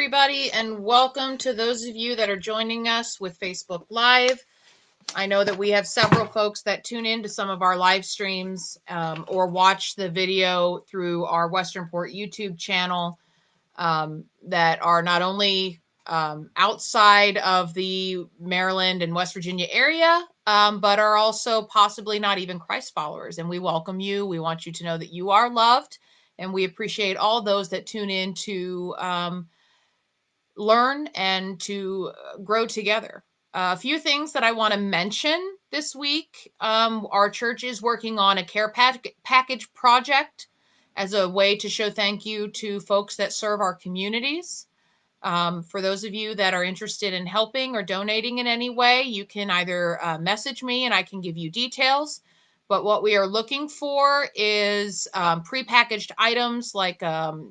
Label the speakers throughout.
Speaker 1: everybody, and welcome to those of you that are joining us with Facebook Live. I know that we have several folks that tune in to some of our live streams or watch the video through our Westernport YouTube channel that are not only outside of the Maryland and West Virginia area, but are also possibly not even Christ followers. And we welcome you. We want you to know that you are loved, and we appreciate all those that tune in to learn and to grow together. A few things that I want to mention this week. Our church is working on a care package project as a way to show thank you to folks that serve our communities. For those of you that are interested in helping or donating in any way, you can either message me and I can give you details. But what we are looking for is prepackaged items like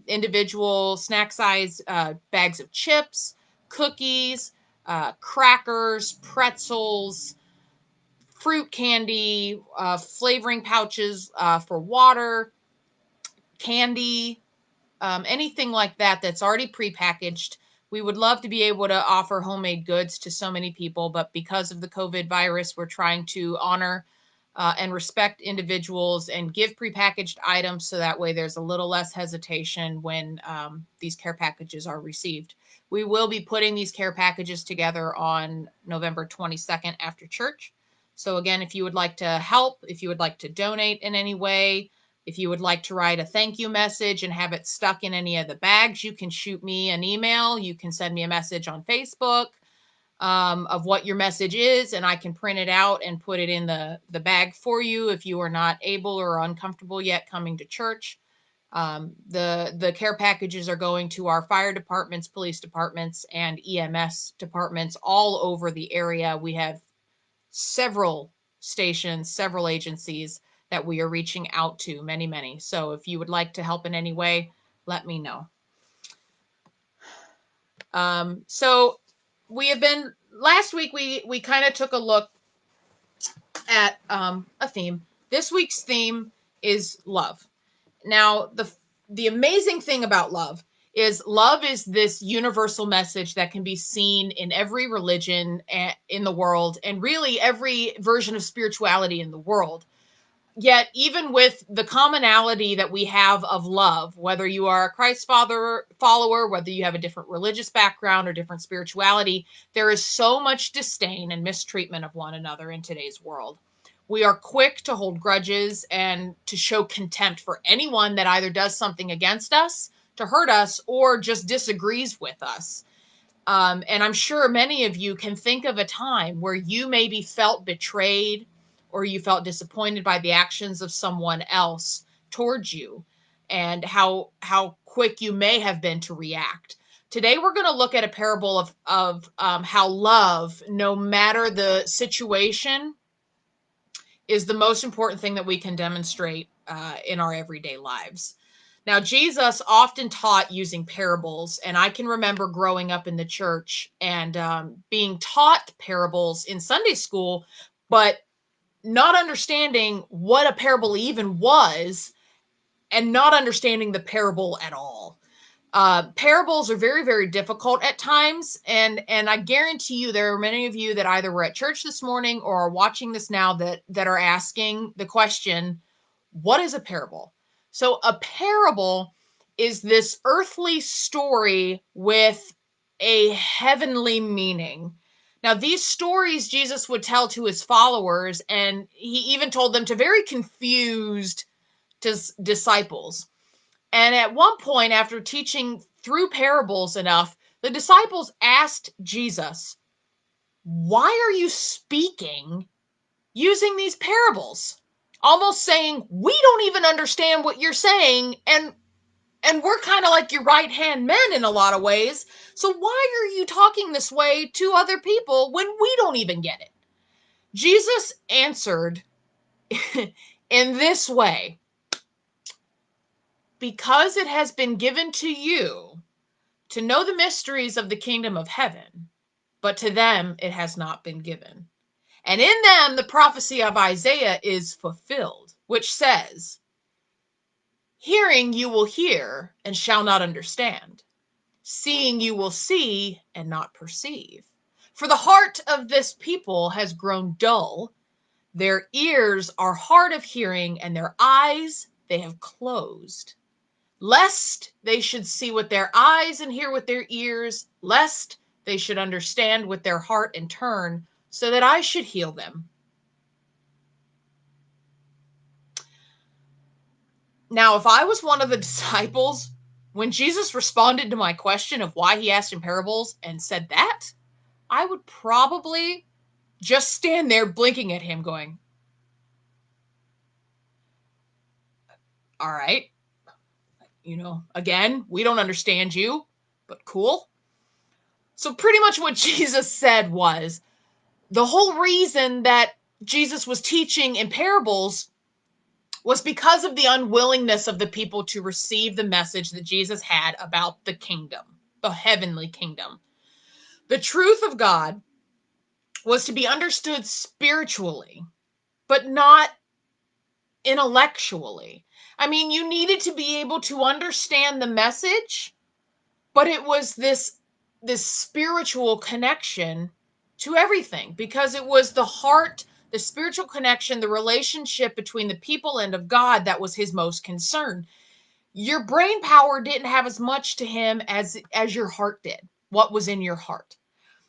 Speaker 1: individual snack size bags of chips, cookies, crackers, pretzels, fruit candy, flavoring pouches for water, candy, anything like that that's already prepackaged. We would love to be able to offer homemade goods to so many people, but because of the COVID virus, we're trying to honor and respect individuals and give prepackaged items so that way there's a little less hesitation when these care packages are received. We will be putting these care packages together on November 22nd after church. So again, if you would like to help, if you would like to donate in any way, if you would like to write a thank you message and have it stuck in any of the bags, you can shoot me an email. You can send me a message on Facebook of what your message is, and I can print it out and put it in the bag for you if you are not able or uncomfortable yet coming to church. The care packages are going to our fire departments, police departments, and EMS departments all over the area. We have several stations, several agencies that we are reaching out to, many, many. So if you would like to help in any way, let me know. So we have been, last week we kind of took a look at a theme. This week's theme is love. Now, the amazing thing about love is this universal message that can be seen in every religion in the world and really every version of spirituality in the world. Yet, even with the commonality that we have of love, whether you are a Christ follower, whether you have a different religious background or different spirituality, there is so much disdain and mistreatment of one another in today's world. We are quick to hold grudges and to show contempt for anyone that either does something against us, to hurt us, or just disagrees with us. And I'm sure many of you can think of a time where you maybe felt betrayed or you felt disappointed by the actions of someone else towards you, and how quick you may have been to react. Today we're going to look at a parable of how love, no matter the situation, is the most important thing that we can demonstrate in our everyday lives. Now, Jesus often taught using parables, and I can remember growing up in the church and being taught parables in Sunday school, but not understanding what a parable even was and not understanding the parable at all. Parables are very, very difficult at times, and I guarantee you there are many of you that either were at church this morning or are watching this now that are asking the question, what is a parable? So a parable is this earthly story with a heavenly meaning. Now, these stories Jesus would tell to his followers, and he even told them to very confused disciples. And at one point, after teaching through parables enough, the disciples asked Jesus, why are you speaking using these parables? Almost saying, we don't even understand what you're saying, and we're kind of like your right hand men in a lot of ways. So why are you talking this way to other people when we don't even get it? Jesus answered in this way, because it has been given to you to know the mysteries of the kingdom of heaven, but to them it has not been given. And in them the prophecy of Isaiah is fulfilled, which says, hearing you will hear and shall not understand, Seeing you will see and not perceive. For the heart of this people has grown dull. Their ears are hard of hearing, and their eyes they have closed. Lest they should see with their eyes and hear with their ears, lest they should understand with their heart and turn, so that I should heal them. Now, if I was one of the disciples, when Jesus responded to my question of why he asked in parables and said that, I would probably just stand there blinking at him going, all right, again, we don't understand you, but cool. So pretty much what Jesus said was the whole reason that Jesus was teaching in parables was because of the unwillingness of the people to receive the message that Jesus had about the kingdom, the heavenly kingdom. The truth of God was to be understood spiritually, but not intellectually. I mean, you needed to be able to understand the message, but it was this spiritual connection to everything, because it was the heart, the spiritual connection, the relationship between the people and of God that was his most concern. Your brain power didn't have as much to him as your heart did, what was in your heart.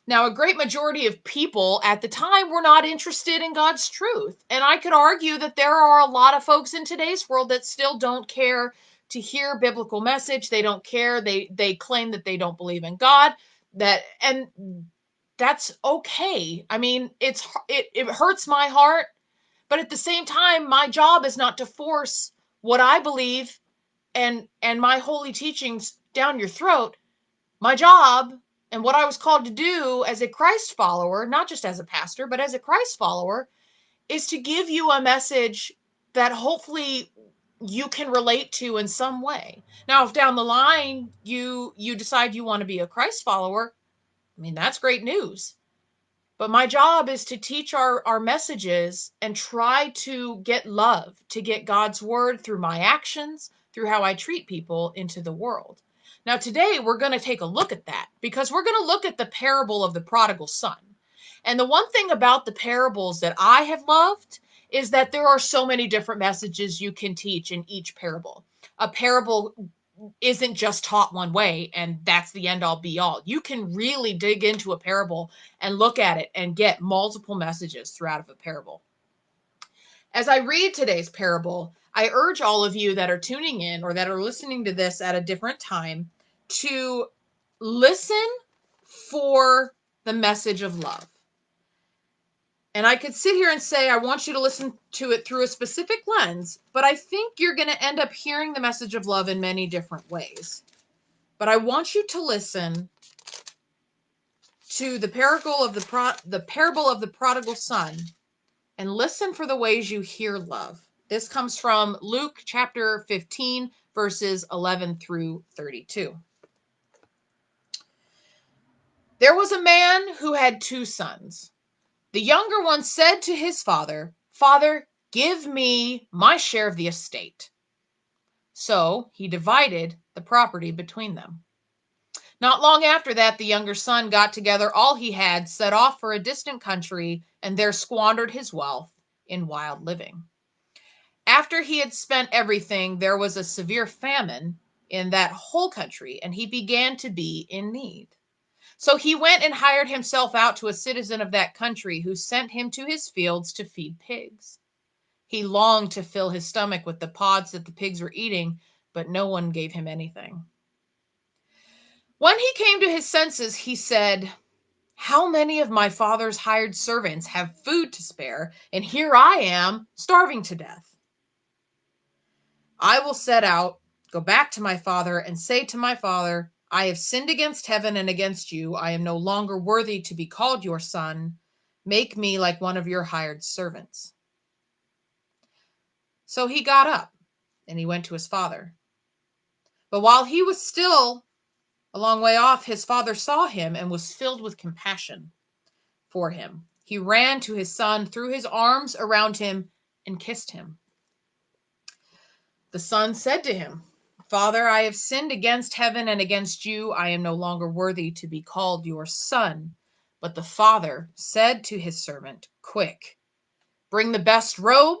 Speaker 1: Now, a great majority of people at the time were not interested in God's truth. And I could argue that there are a lot of folks in today's world that still don't care to hear biblical message. They don't care. They claim that they don't believe in God. And that's okay. I mean, it hurts my heart, but at the same time, my job is not to force what I believe and my holy teachings down your throat. My job and what I was called to do as a Christ follower, not just as a pastor, but as a Christ follower, is to give you a message that hopefully you can relate to in some way. Now, if down the line you decide you want to be a Christ follower, I mean, that's great news. But my job is to teach our messages and try to get love, to get God's word through my actions, through how I treat people into the world. Now, today we're going to take a look at that because we're going to look at the parable of the prodigal son. And the one thing about the parables that I have loved is that there are so many different messages you can teach in each parable. A parable isn't just taught one way and that's the end all be all. You can really dig into a parable and look at it and get multiple messages throughout of a parable. As I read today's parable, I urge all of you that are tuning in or that are listening to this at a different time to listen for the message of love. And I could sit here and say, I want you to listen to it through a specific lens, but I think you're going to end up hearing the message of love in many different ways. But I want you to listen to the parable of the prodigal son and listen for the ways you hear love. This comes from Luke chapter 15, verses 11 through 32. There was a man who had two sons. The younger one said to his father, "Father, give me my share of the estate." So he divided the property between them. Not long after that, the younger son got together all he had, set off for a distant country, and there squandered his wealth in wild living. After he had spent everything, there was a severe famine in that whole country, and he began to be in need. So he went and hired himself out to a citizen of that country who sent him to his fields to feed pigs. He longed to fill his stomach with the pods that the pigs were eating, but no one gave him anything. When he came to his senses, he said, "How many of my father's hired servants have food to spare, and here I am starving to death? I will set out, go back to my father, and say to my father, I have sinned against heaven and against you. I am no longer worthy to be called your son. Make me like one of your hired servants." So he got up and he went to his father. But while he was still a long way off, his father saw him and was filled with compassion for him. He ran to his son, threw his arms around him, and kissed him. The son said to him, Father, I have sinned against heaven and against you. I am no longer worthy to be called your son. But the father said to his servant, quick, bring the best robe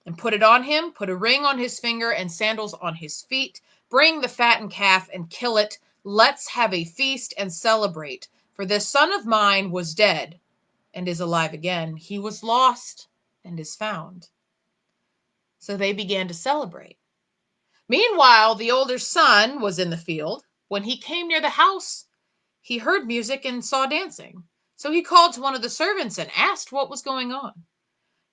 Speaker 1: and put it on him. Put a ring on his finger and sandals on his feet. Bring the fattened calf and kill it. Let's have a feast and celebrate. For this son of mine was dead and is alive again. He was lost and is found. So they began to celebrate. Meanwhile, the older son was in the field. When he came near the house, he heard music and saw dancing. So he called to one of the servants and asked what was going on.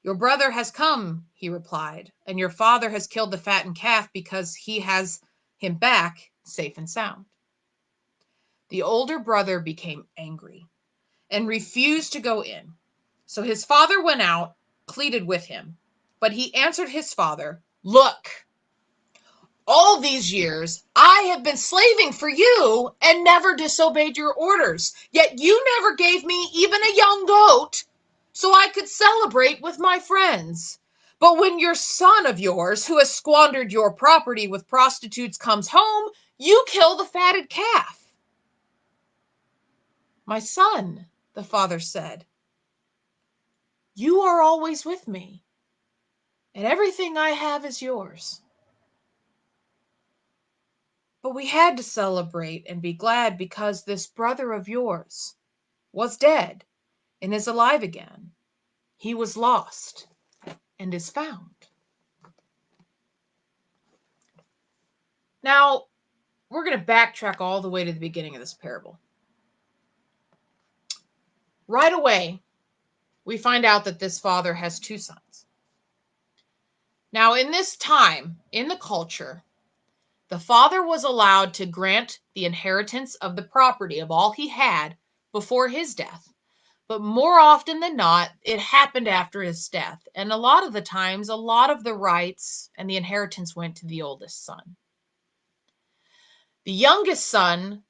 Speaker 1: Your brother has come, he replied, and your father has killed the fattened calf because he has him back safe and sound. The older brother became angry and refused to go in. So his father went out, pleaded with him. But he answered his father, look, all these years, I have been slaving for you and never disobeyed your orders. Yet you never gave me even a young goat so I could celebrate with my friends. But when your son of yours, who has squandered your property with prostitutes, comes home, you kill the fatted calf. My son, the father said, you are always with me, and everything I have is yours. But we had to celebrate and be glad because this brother of yours was dead and is alive again. He was lost and is found. Now, we're going to backtrack all the way to the beginning of this parable. Right away, we find out that this father has two sons. Now, in this time, in the culture, the father was allowed to grant the inheritance of the property of all he had before his death. But more often than not, it happened after his death. And a lot of the times, a lot of the rights and the inheritance went to the oldest son. The youngest son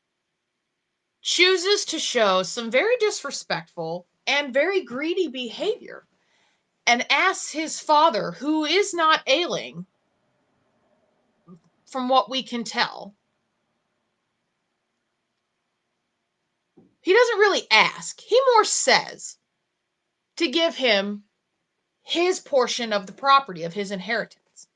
Speaker 1: chooses to show some very disrespectful and very greedy behavior and asks his father, who is not ailing, from what we can tell. He doesn't really ask. He more says to give him his portion of the property, of his inheritance.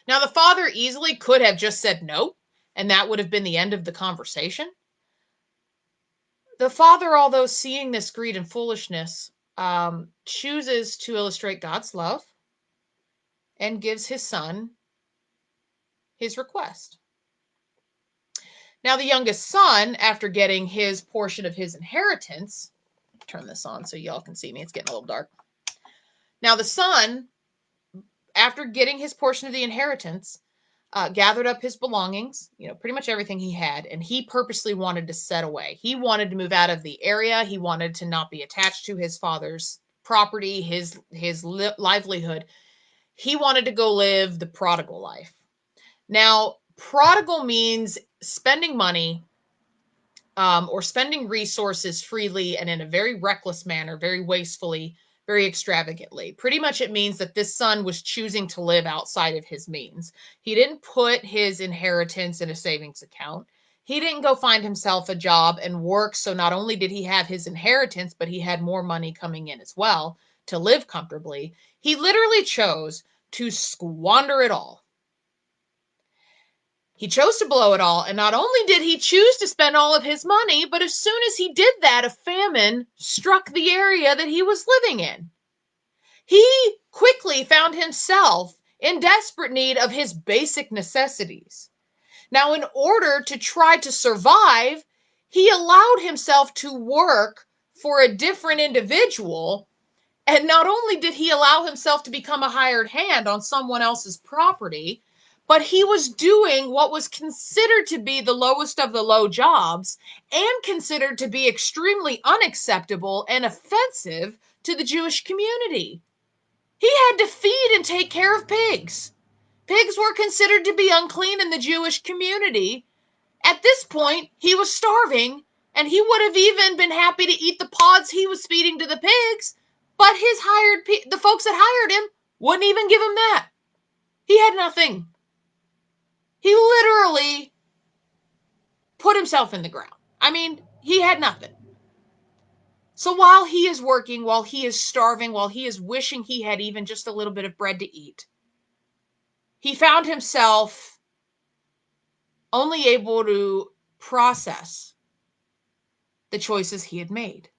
Speaker 1: Now, the father easily could have just said no, and that would have been the end of the conversation. The father, although seeing this greed and foolishness, chooses to illustrate God's love and gives his son his request. Now, the youngest son, after getting his portion of his inheritance, turn this on so y'all can see me, it's getting a little dark. Now, the son, after getting his portion of the inheritance, gathered up his belongings, pretty much everything he had, and he purposely wanted to set away. He wanted to move out of the area. He wanted to not be attached to his father's property, his livelihood. He wanted to go live the prodigal life. Now, prodigal means spending money or spending resources freely and in a very reckless manner, very wastefully, very extravagantly. Pretty much it means that this son was choosing to live outside of his means. He didn't put his inheritance in a savings account. He didn't go find himself a job and work. So not only did he have his inheritance, but he had more money coming in as well to live comfortably. He literally chose to squander it all. He chose to blow it all, and not only did he choose to spend all of his money, but as soon as he did that, a famine struck the area that he was living in. He quickly found himself in desperate need of his basic necessities. Now, in order to try to survive, he allowed himself to work for a different individual. And not only did he allow himself to become a hired hand on someone else's property, but he was doing what was considered to be the lowest of the low jobs and considered to be extremely unacceptable and offensive to the Jewish community. He had to feed and take care of pigs. Pigs were considered to be unclean in the Jewish community. At this point, he was starving, and he would have even been happy to eat the pods he was feeding to the pigs, but the folks that hired him wouldn't even give him that. He had nothing. He literally put himself in the ground. I mean, he had nothing. So while he is working, while he is starving, while he is wishing he had even just a little bit of bread to eat, he found himself only able to process the choices he had made.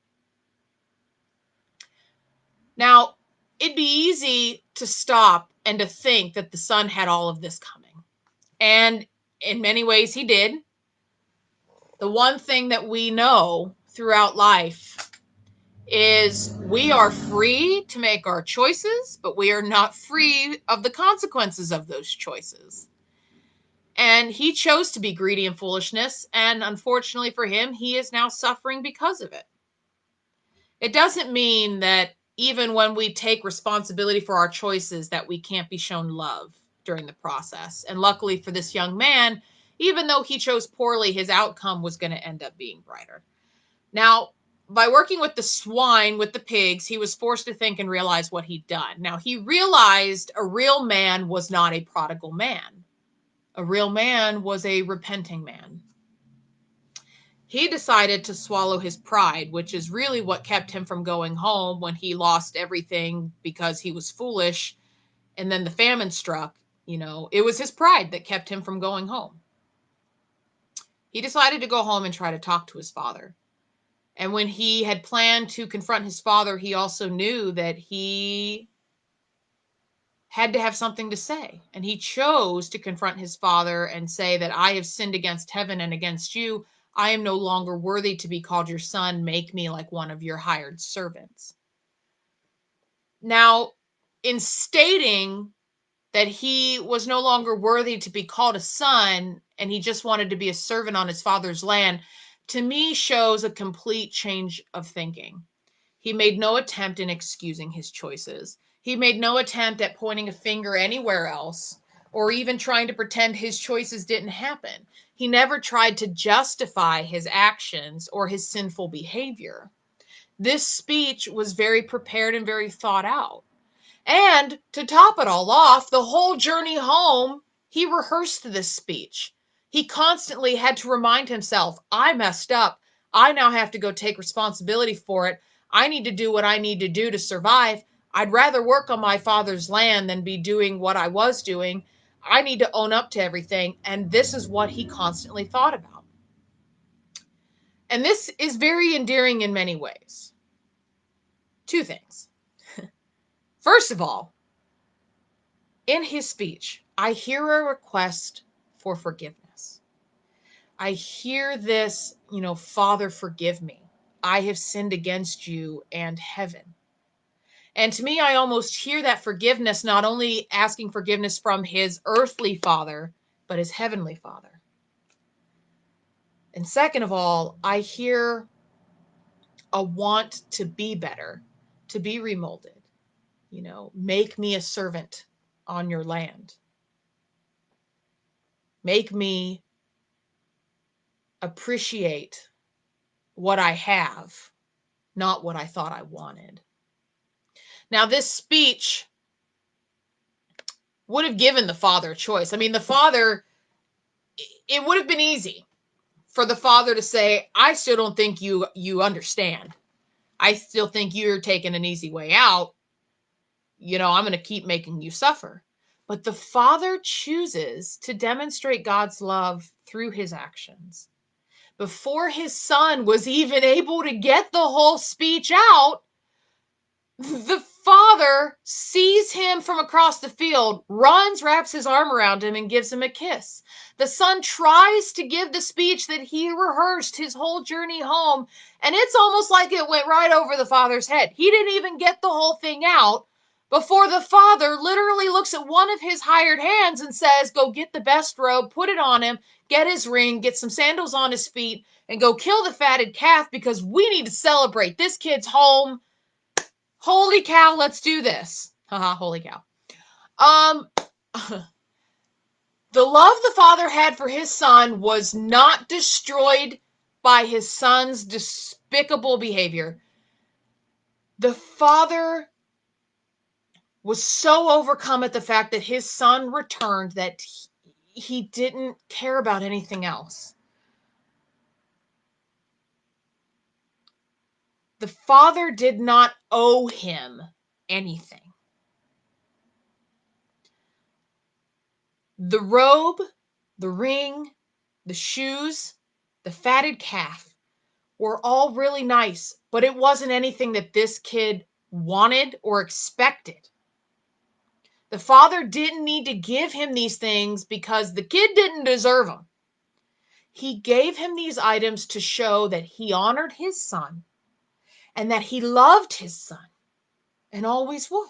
Speaker 1: Now, it'd be easy to stop and to think that the son had all of this coming. And in many ways, he did. The one thing that we know throughout life is we are free to make our choices, but we are not free of the consequences of those choices. And he chose to be greedy and foolishness, and unfortunately for him, he is now suffering because of it. It doesn't mean that even when we take responsibility for our choices that we can't be shown love during the process. And luckily for this young man, even though he chose poorly, his outcome was going to end up being brighter. Now, by working with the swine, with the pigs, he was forced to think and realize what he'd done. Now, he realized a real man was not a prodigal man. A real man was a repenting man. He decided to swallow his pride, which is really what kept him from going home when he lost everything because he was foolish and then the famine struck. It was his pride that kept him from going home. He decided to go home and try to talk to his father. And when he had planned to confront his father, he also knew that he had to have something to say. And he chose to confront his father and say that I have sinned against heaven and against you. I am no longer worthy to be called your son. Make me like one of your hired servants. Now, in stating that he was no longer worthy to be called a son and he just wanted to be a servant on his father's land, to me shows a complete change of thinking. He made no attempt in excusing his choices. He made no attempt at pointing a finger anywhere else or even trying to pretend his choices didn't happen. He never tried to justify his actions or his sinful behavior. This speech was very prepared and very thought out. And to top it all off, the whole journey home, he rehearsed this speech. He constantly had to remind himself, I messed up. I now have to go take responsibility for it. I need to do what I need to do to survive. I'd rather work on my father's land than be doing what I was doing. I need to own up to everything. And this is what he constantly thought about. And this is very endearing in many ways. Two things. First of all, in his speech, I hear a request for forgiveness. I hear this, Father, forgive me. I have sinned against you and heaven. And to me, I almost hear that forgiveness not only asking forgiveness from his earthly father, but his heavenly father. And second of all, I hear a want to be better, to be remolded. Make me a servant on your land. Make me appreciate what I have, not what I thought I wanted. Now, this speech would have given the father a choice. I mean, the father, it would have been easy for the father to say, I still don't think you understand. I still think you're taking an easy way out. I'm going to keep making you suffer. But the father chooses to demonstrate God's love through his actions. Before his son was even able to get the whole speech out, the father sees him from across the field, runs, wraps his arm around him, and gives him a kiss. The son tries to give the speech that he rehearsed his whole journey home, and it's almost like it went right over the father's head. He didn't even get the whole thing out before the father literally looks at one of his hired hands and says, go get the best robe, put it on him, get his ring, get some sandals on his feet, and go kill the fatted calf because we need to celebrate. This kid's home. Holy cow, let's do this. Haha, holy cow. The love the father had for his son was not destroyed by his son's despicable behavior. The father was so overcome at the fact that his son returned that he didn't care about anything else. The father did not owe him anything. The robe, the ring, the shoes, the fatted calf were all really nice, but it wasn't anything that this kid wanted or expected. The father didn't need to give him these things because the kid didn't deserve them. He gave him these items to show that he honored his son and that he loved his son and always would.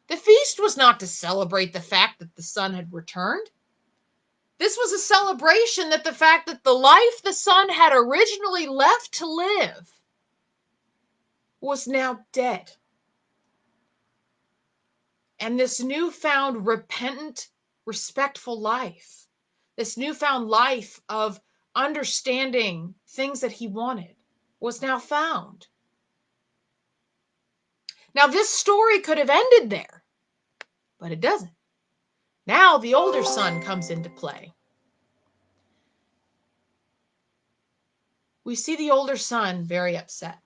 Speaker 1: The feast was not to celebrate the fact that the son had returned. This was a celebration that the fact that the life the son had originally left to live was now dead. And this newfound repentant, respectful life, this newfound life of understanding things that he wanted, was now found. Now, this story could have ended there, but it doesn't. Now the older son comes into play. We see the older son very upset.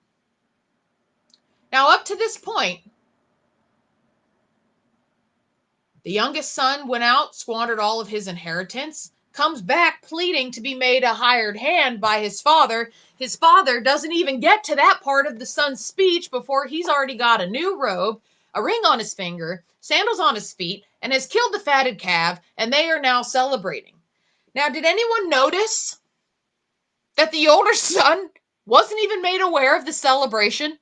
Speaker 1: Now, up to this point, the youngest son went out, squandered all of his inheritance, comes back pleading to be made a hired hand by his father. His father doesn't even get to that part of the son's speech before he's already got a new robe, a ring on his finger, sandals on his feet, and has killed the fatted calf, and they are now celebrating. Now, did anyone notice that the older son wasn't even made aware of the celebration?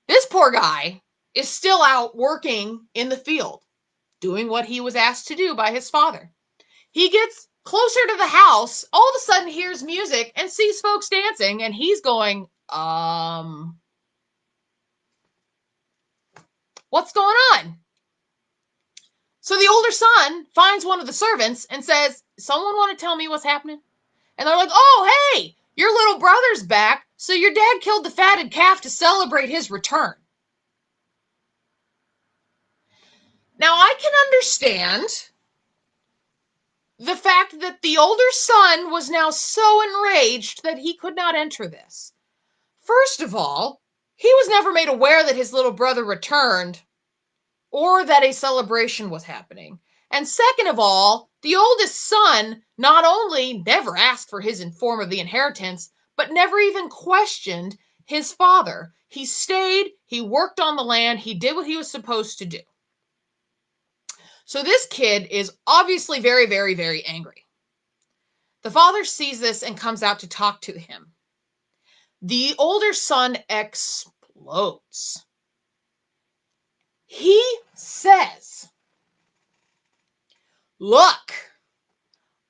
Speaker 1: This poor guy is still out working in the field, doing what he was asked to do by his father. He gets closer to the house, all of a sudden hears music and sees folks dancing, and he's going, what's going on? So the older son finds one of the servants and says, someone want to tell me what's happening? And they're like, oh, hey, your little brother's back, so your dad killed the fatted calf to celebrate his return. Now, I can understand the fact that the older son was now so enraged that he could not enter this. First of all, he was never made aware that his little brother returned or that a celebration was happening. And second of all, the oldest son not only never asked for his form of the inheritance, but never even questioned his father. He stayed, he worked on the land, he did what he was supposed to do. So this kid is obviously very, very, very angry. The father sees this and comes out to talk to him. The older son explodes. He says, look,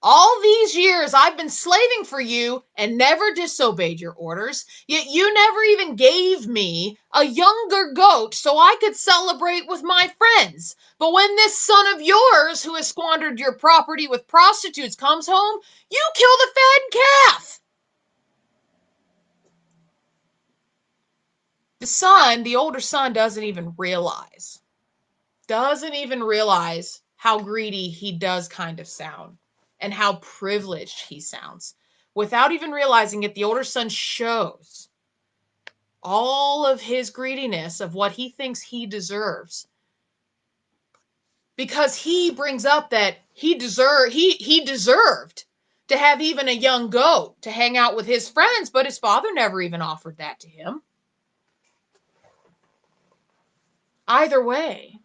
Speaker 1: all these years I've been slaving for you and never disobeyed your orders, yet you never even gave me a younger goat so I could celebrate with my friends. But when this son of yours, who has squandered your property with prostitutes, comes home, you kill the fattened calf. The older son, doesn't even realize how greedy he does kind of sound and how privileged he sounds. Without even realizing it, the older son shows all of his greediness of what he thinks he deserves. Because he brings up that he deserved to have even a young goat to hang out with his friends, but his father never even offered that to him. Either way,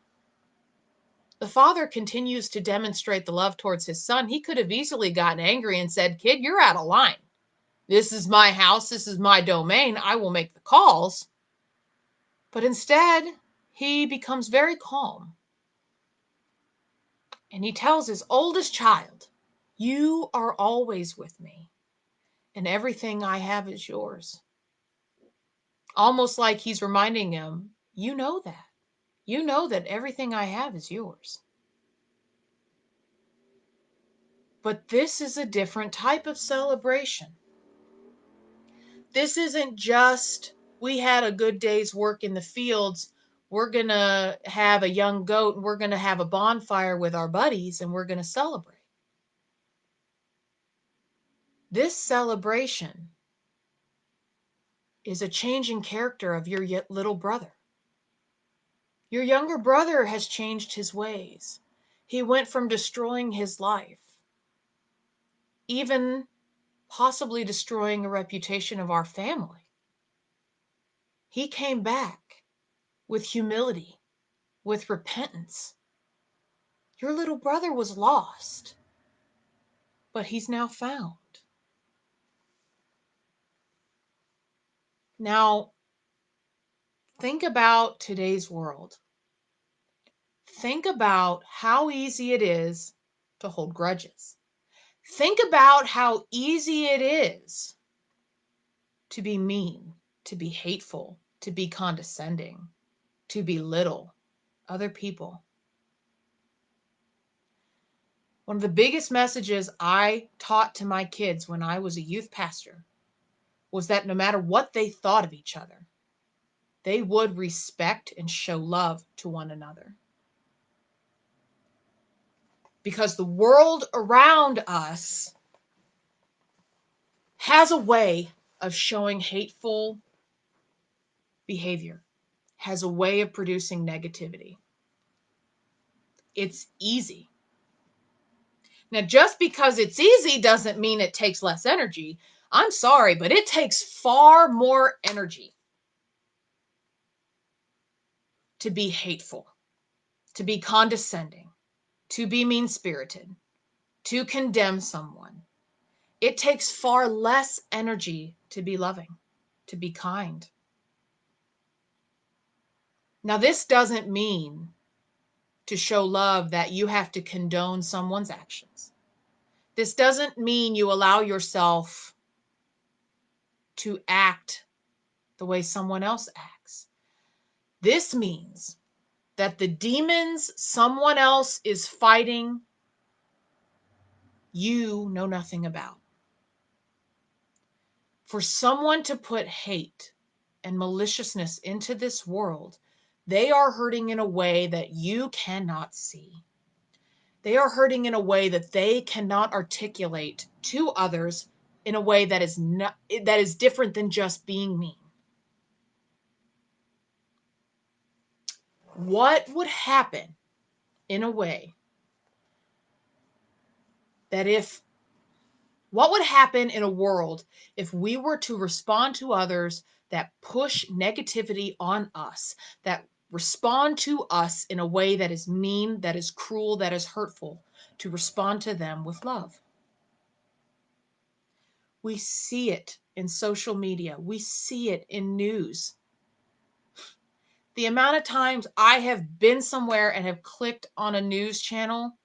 Speaker 1: the father continues to demonstrate the love towards his son. He could have easily gotten angry and said, kid, you're out of line. This is my house. This is my domain. I will make the calls. But instead, he becomes very calm. And he tells his oldest child, you are always with me, and everything I have is yours. Almost like he's reminding him, you know that. You know that everything I have is yours. But this is a different type of celebration. This isn't just, we had a good day's work in the fields, we're going to have a young goat and we're going to have a bonfire with our buddies and we're going to celebrate. This celebration is a change in character of your little brother. Your younger brother has changed his ways. He went from destroying his life, even possibly destroying a reputation of our family. He came back with humility, with repentance. Your little brother was lost, but he's now found. Now, think about today's world. Think about how easy it is to hold grudges. Think about how easy it is to be mean, to be hateful, to be condescending, to belittle other people. One of the biggest messages I taught to my kids when I was a youth pastor was that no matter what they thought of each other, they would respect and show love to one another. Because the world around us has a way of showing hateful behavior, has a way of producing negativity. It's easy. Now, just because it's easy doesn't mean it takes less energy. I'm sorry, but it takes far more energy to be hateful, to be condescending, to be mean-spirited, to condemn someone. It takes far less energy to be loving, to be kind. Now, this doesn't mean to show love that you have to condone someone's actions. This doesn't mean you allow yourself to act the way someone else acts. This means that the demons someone else is fighting, you know nothing about. For someone to put hate and maliciousness into this world, they are hurting in a way that you cannot see. They are hurting in a way that they cannot articulate to others in a way that is different than just being mean. What would happen in a way that what would happen in a world if we were to respond to others that push negativity on us, that respond to us in a way that is mean, that is cruel, that is hurtful, to respond to them with love? We see it in social media. We see it in news. The amount of times I have been somewhere and have clicked on a news channel,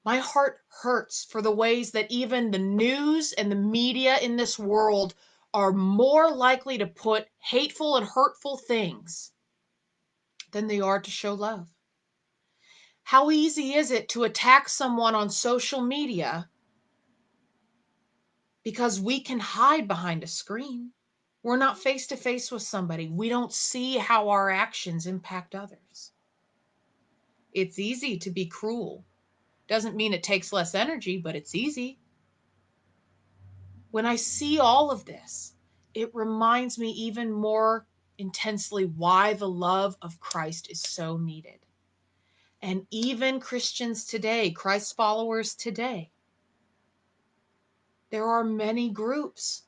Speaker 1: my heart hurts for the ways that even the news and the media in this world are more likely to put hateful and hurtful things than they are to show love. How easy is it to attack someone on social media because we can hide behind a screen? We're not face to face with somebody. We don't see how our actions impact others. It's easy to be cruel. Doesn't mean it takes less energy, but it's easy. When I see all of this, it reminds me even more intensely why the love of Christ is so needed. And even Christians today, Christ followers today, there are many groups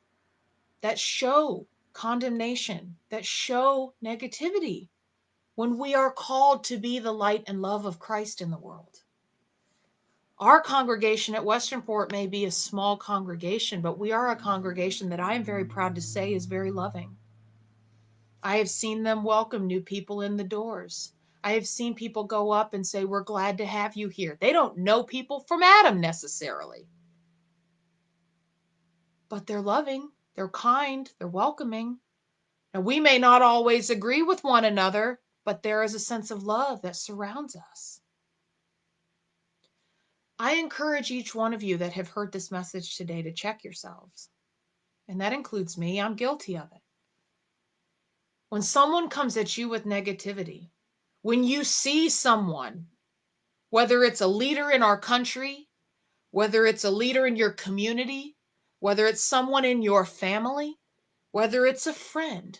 Speaker 1: that show condemnation, that show negativity, when we are called to be the light and love of Christ in the world. Our congregation at Westernport may be a small congregation, but we are a congregation that I am very proud to say is very loving. I have seen them welcome new people in the doors. I have seen people go up and say, "We're glad to have you here." They don't know people from Adam necessarily, but they're loving, they're kind, they're welcoming. Now, we may not always agree with one another, but there is a sense of love that surrounds us. I encourage each one of you that have heard this message today to check yourselves. And that includes me. I'm guilty of it. When someone comes at you with negativity, when you see someone, whether it's a leader in our country, whether it's a leader in your community, whether it's someone in your family, whether it's a friend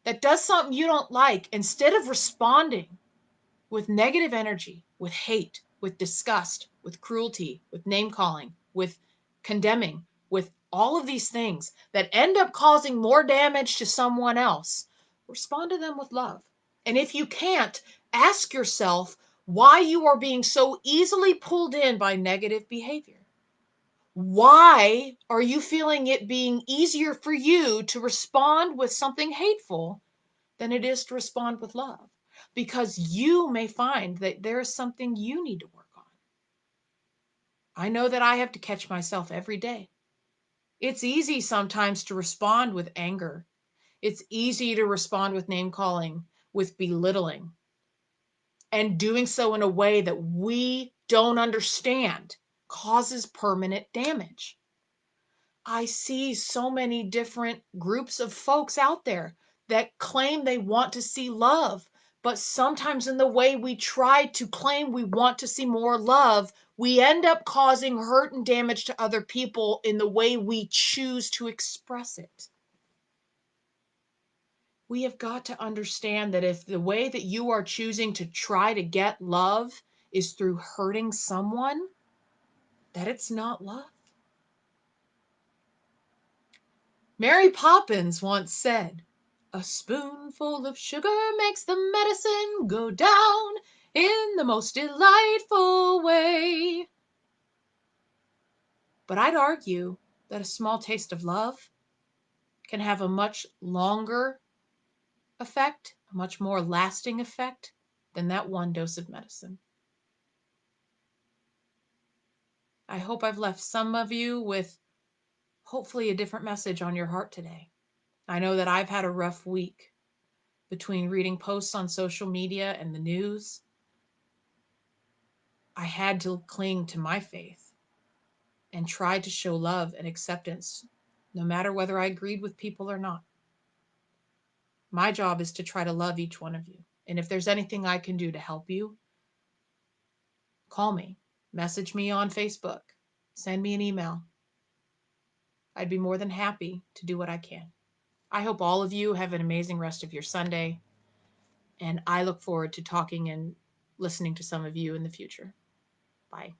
Speaker 1: that does something you don't like, instead of responding with negative energy, with hate, with disgust, with cruelty, with name calling, with condemning, with all of these things that end up causing more damage to someone else, respond to them with love. And if you can't, ask yourself why you are being so easily pulled in by negative behavior. Why are you feeling it being easier for you to respond with something hateful than it is to respond with love? Because you may find that there is something you need to work on. I know that I have to catch myself every day. It's easy sometimes to respond with anger. It's easy to respond with name calling, with belittling, and doing so in a way that we don't understand causes permanent damage. I see so many different groups of folks out there that claim they want to see love, but sometimes in the way we try to claim we want to see more love, we end up causing hurt and damage to other people in the way we choose to express it. We have got to understand that if the way that you are choosing to try to get love is through hurting someone, that it's not love. Mary Poppins once said, "A spoonful of sugar makes the medicine go down in the most delightful way." But I'd argue that a small taste of love can have a much longer effect, a much more lasting effect than that one dose of medicine. I hope I've left some of you with hopefully a different message on your heart today. I know that I've had a rough week between reading posts on social media and the news. I had to cling to my faith and try to show love and acceptance, no matter whether I agreed with people or not. My job is to try to love each one of you. And if there's anything I can do to help you, call me, message me on Facebook, send me an email. I'd be more than happy to do what I can. I hope all of you have an amazing rest of your Sunday, and I look forward to talking and listening to some of you in the future. Bye.